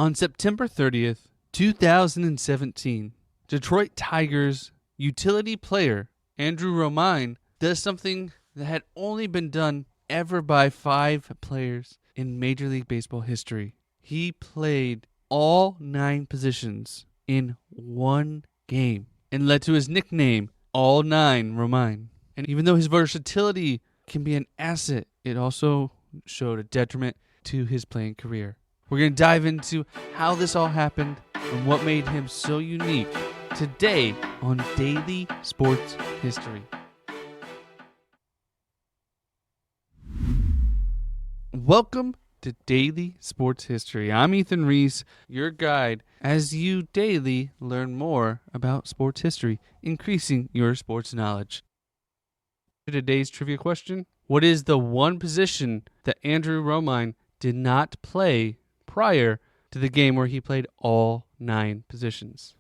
On September 30th, 2017, Detroit Tigers utility player Andrew Romine does something that had only been done ever by 5 players in Major League Baseball history. He played all 9 positions in one game and led to his nickname, All 9 Romine. And even though his versatility can be an asset, it also showed a detriment to his playing career. We're going to dive into how this all happened and what made him so unique today on Daily Sports History. Welcome to Daily Sports History. I'm Ethan Reese, your guide, as you daily learn more about sports history, increasing your sports knowledge. Today's trivia question: what is the one position that Andrew Romine did not play prior to the game where he played all 9 positions?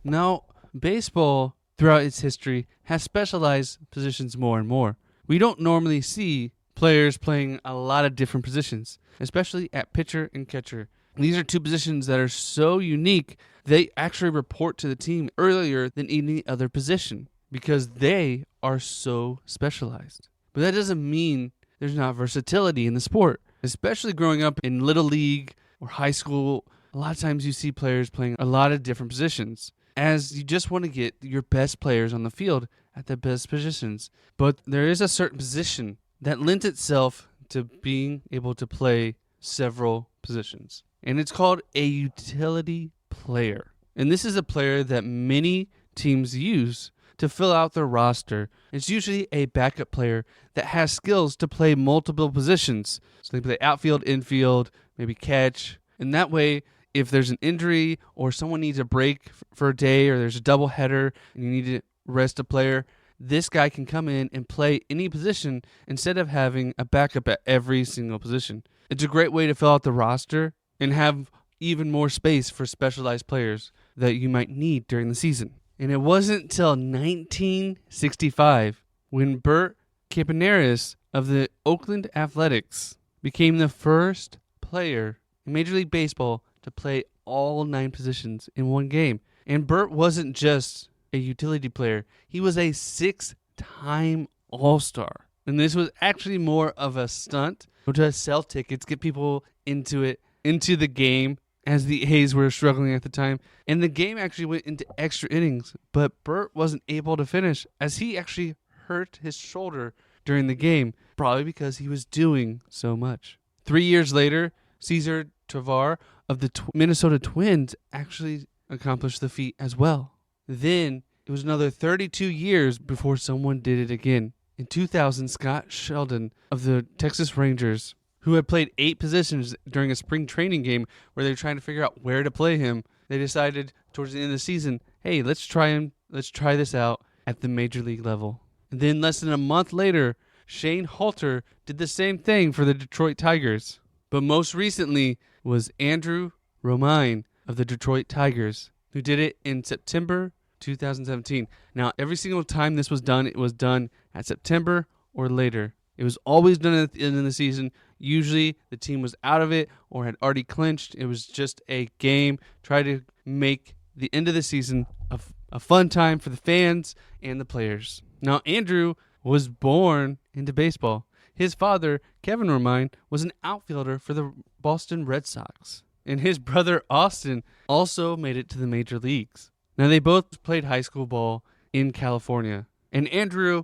Now, baseball, throughout its history, has specialized positions more and more. We don't normally see players playing a lot of different positions, especially at pitcher and catcher. These are 2 positions that are so unique, they actually report to the team earlier than any other position because they are so specialized. But that doesn't mean there's not versatility in the sport. Especially growing up in Little League or high school, a lot of times you see players playing a lot of different positions, as you just want to get your best players on the field at the best positions. But there is a certain position that lends itself to being able to play several positions, and it's called a utility player. And this is a player that many teams use to fill out their roster. It's usually a backup player that has skills to play multiple positions. So they play outfield, infield, maybe catch. And that way, if there's an injury or someone needs a break for a day or there's a doubleheader and you need to rest a player, this guy can come in and play any position instead of having a backup at every single position. It's a great way to fill out the roster and have even more space for specialized players that you might need during the season. And it wasn't until 1965 when Bert Campaneris of the Oakland Athletics became the first player in Major League Baseball to play all 9 positions in one game. And Bert wasn't just a utility player. He was a 6-time All-Star. And this was actually more of a stunt to sell tickets, get people into the game, as the A's were struggling at the time. And the game actually went into extra innings, but Bert wasn't able to finish as he actually hurt his shoulder during the game, probably because he was doing so much. 3 years later, Cesar Tovar of the Minnesota Twins actually accomplished the feat as well. Then it was another 32 years before someone did it again. In 2000, Scott Sheldon of the Texas Rangers, who had played 8 positions during a spring training game where they were trying to figure out where to play him, they decided towards the end of the season, hey, let's try this out at the major league level. And then less than a month later, Shane Halter did the same thing for the Detroit Tigers. But most recently was Andrew Romine of the Detroit Tigers, who did it in September 2017. Now, every single time this was done, it was done at September or later. It was always done at the end of the season. Usually the team was out of it or had already clinched. It was just a game. Try to make the end of the season a fun time for the fans and the players. Now, Andrew was born into baseball. His father, Kevin Romine, was an outfielder for the Boston Red Sox. And his brother, Austin, also made it to the major leagues. Now, they both played high school ball in California. And Andrew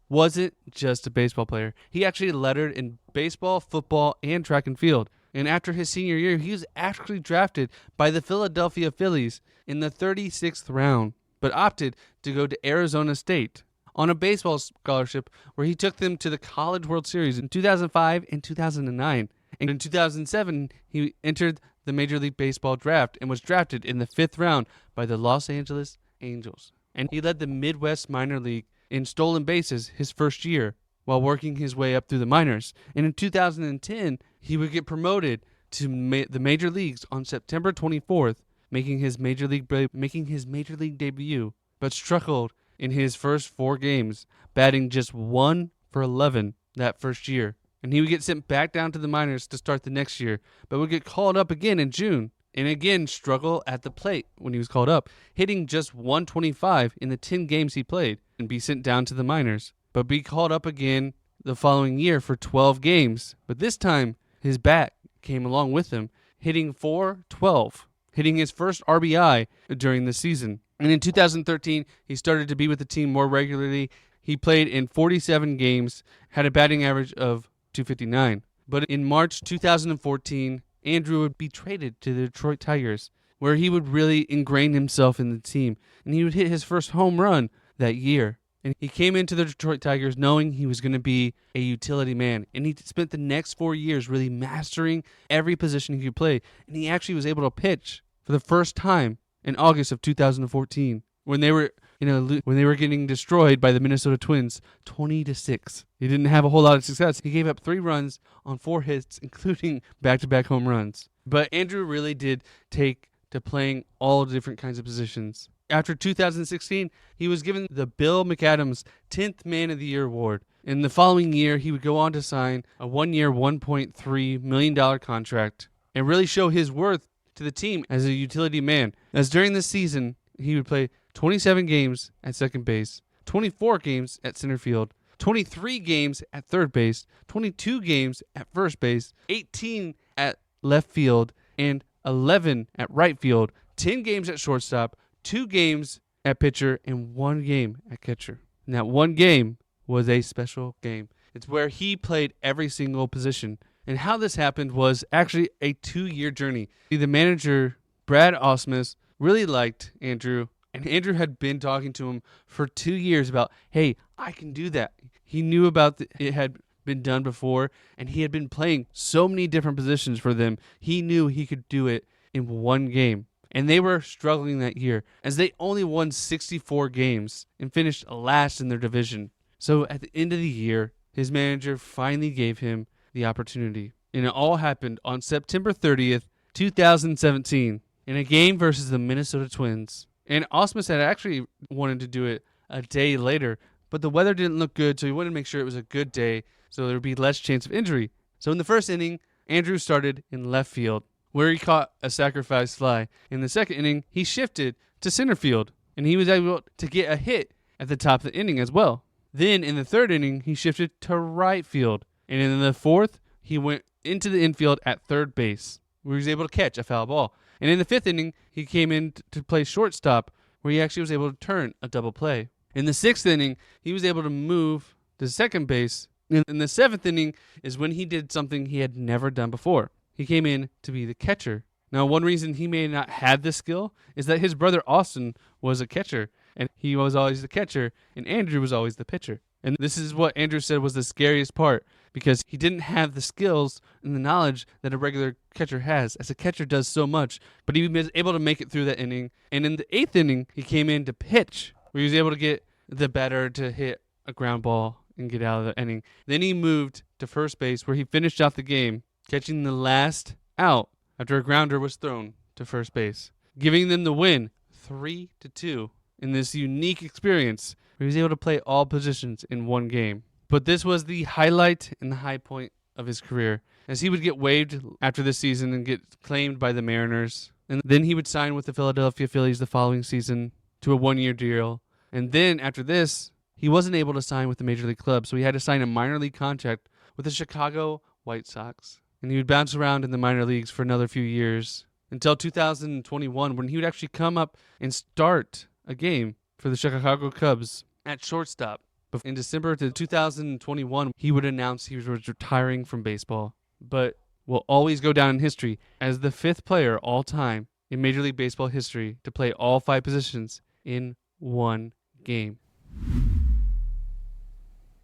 wasn't just a baseball player. He actually lettered in baseball, football, and track and field. And after his senior year, he was actually drafted by the Philadelphia Phillies in the 36th round, but opted to go to Arizona State on a baseball scholarship where he took them to the College World Series in 2005 and 2009. And in 2007, he entered the Major League Baseball draft and was drafted in the 5th round by the Los Angeles Angels. And he led the Midwest Minor League in stolen bases his first year while working his way up through the minors. And in 2010, he would get promoted to the major leagues on September 24th, making his major league debut, but struggled in his first 4 games, batting just 1 for 11 that first year. and he would get sent back down to the minors to start the next year, but would get called up again in June, and again struggle at the plate when he was called up, hitting just 125 in the 10 games he played, and be sent down to the minors, but be called up again the following year for 12 games. But this time, his bat came along with him, hitting .412, hitting his first RBI during the season. And in 2013, he started to be with the team more regularly. He played in 47 games, had a batting average of .259. But in March 2014, Andrew would be traded to the Detroit Tigers, where he would really ingrain himself in the team, and he would hit his first home run that year. And he came into the Detroit Tigers knowing he was going to be a utility man, and he spent the next 4 years really mastering every position he could play, and he actually was able to pitch for the first time in August of 2014 when they were getting destroyed by the Minnesota Twins 20-6. He didn't have a whole lot of success. He gave up 3 runs on 4 hits, including back-to-back home runs. But Andrew really did take to playing all different kinds of positions. After 2016, he was given the Bill McAdams 10th Man of the Year award. In the following year, he would go on to sign a 1-year, $1.3 million contract and really show his worth to the team as a utility man. As during this season, he would play 27 games at second base, 24 games at center field, 23 games at third base, 22 games at first base, 18 at left field, and 11 at right field, 10 games at shortstop, 2 games at pitcher, and 1 game at catcher. And that 1 game was a special game. It's where he played every single position. And how this happened was actually a 2-year journey. The manager, Brad Ausmus, really liked Andrew, and Andrew had been talking to him for 2 years about, hey, I can do that. He knew about it had been done before, and he had been playing so many different positions for them. He knew he could do it in 1 game. And they were struggling that year, as they only won 64 games and finished last in their division. So at the end of the year, his manager finally gave him the opportunity. And it all happened on September 30th, 2017, in a game versus the Minnesota Twins. And Ausmus had actually wanted to do it a day later, but the weather didn't look good, so he wanted to make sure it was a good day so there would be less chance of injury. So in the first inning, Andrew started in left field, where he caught a sacrifice fly. In the second inning, he shifted to center field, and he was able to get a hit at the top of the inning as well. Then in the third inning, he shifted to right field, and in the fourth, he went into the infield at third base, where he was able to catch a foul ball. And in the fifth inning, he came in to play shortstop, where he actually was able to turn a double play. In the sixth inning, he was able to move to second base. In the seventh inning is when he did something he had never done before. He came in to be the catcher. Now, one reason he may not have this skill is that his brother Austin was a catcher, and he was always the catcher, and Andrew was always the pitcher. And this is what Andrew said was the scariest part, because he didn't have the skills and the knowledge that a regular catcher has, as a catcher does so much. But he was able to make it through that inning. And in the eighth inning, he came in to pitch, where he was able to get the batter to hit a ground ball and get out of the inning. Then he moved to first base, where he finished off the game, catching the last out after a grounder was thrown to first base, giving them the win 3-2 in this unique experience where he was able to play all positions in 1 game. But this was the highlight and the high point of his career, as he would get waived after this season and get claimed by the Mariners. And then he would sign with the Philadelphia Phillies the following season to a 1-year deal. And then after this, he wasn't able to sign with the major league club, so he had to sign a minor league contract with the Chicago White Sox. And he would bounce around in the minor leagues for another few years until 2021, when he would actually come up and start a game for the Chicago Cubs at shortstop. In December of 2021, he would announce he was retiring from baseball, but will always go down in history as the 5th player all time in Major League Baseball history to play all 5 positions in 1 game.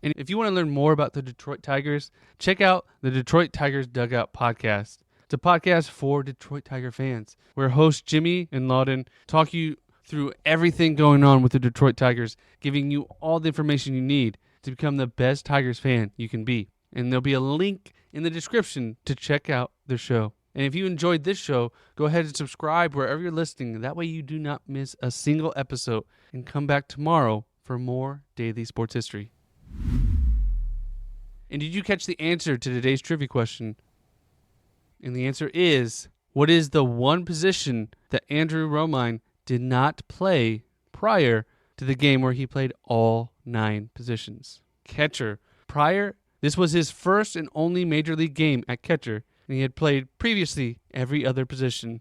And if you want to learn more about the Detroit Tigers, check out the Detroit Tigers Dugout podcast. It's a podcast for Detroit Tiger fans, where hosts Jimmy and Lawden talk you through everything going on with the Detroit Tigers, giving you all the information you need to become the best Tigers fan you can be. And there'll be a link in the description to check out their show. And if you enjoyed this show, go ahead and subscribe wherever you're listening. That way you do not miss a single episode. And come back tomorrow for more Daily Sports History. And did you catch the answer to today's trivia question? And the answer is, what is the one position that Andrew Romine did not play prior to the game where he played all 9 positions? Catcher. This was his first and only major league game at catcher, and he had played previously every other position.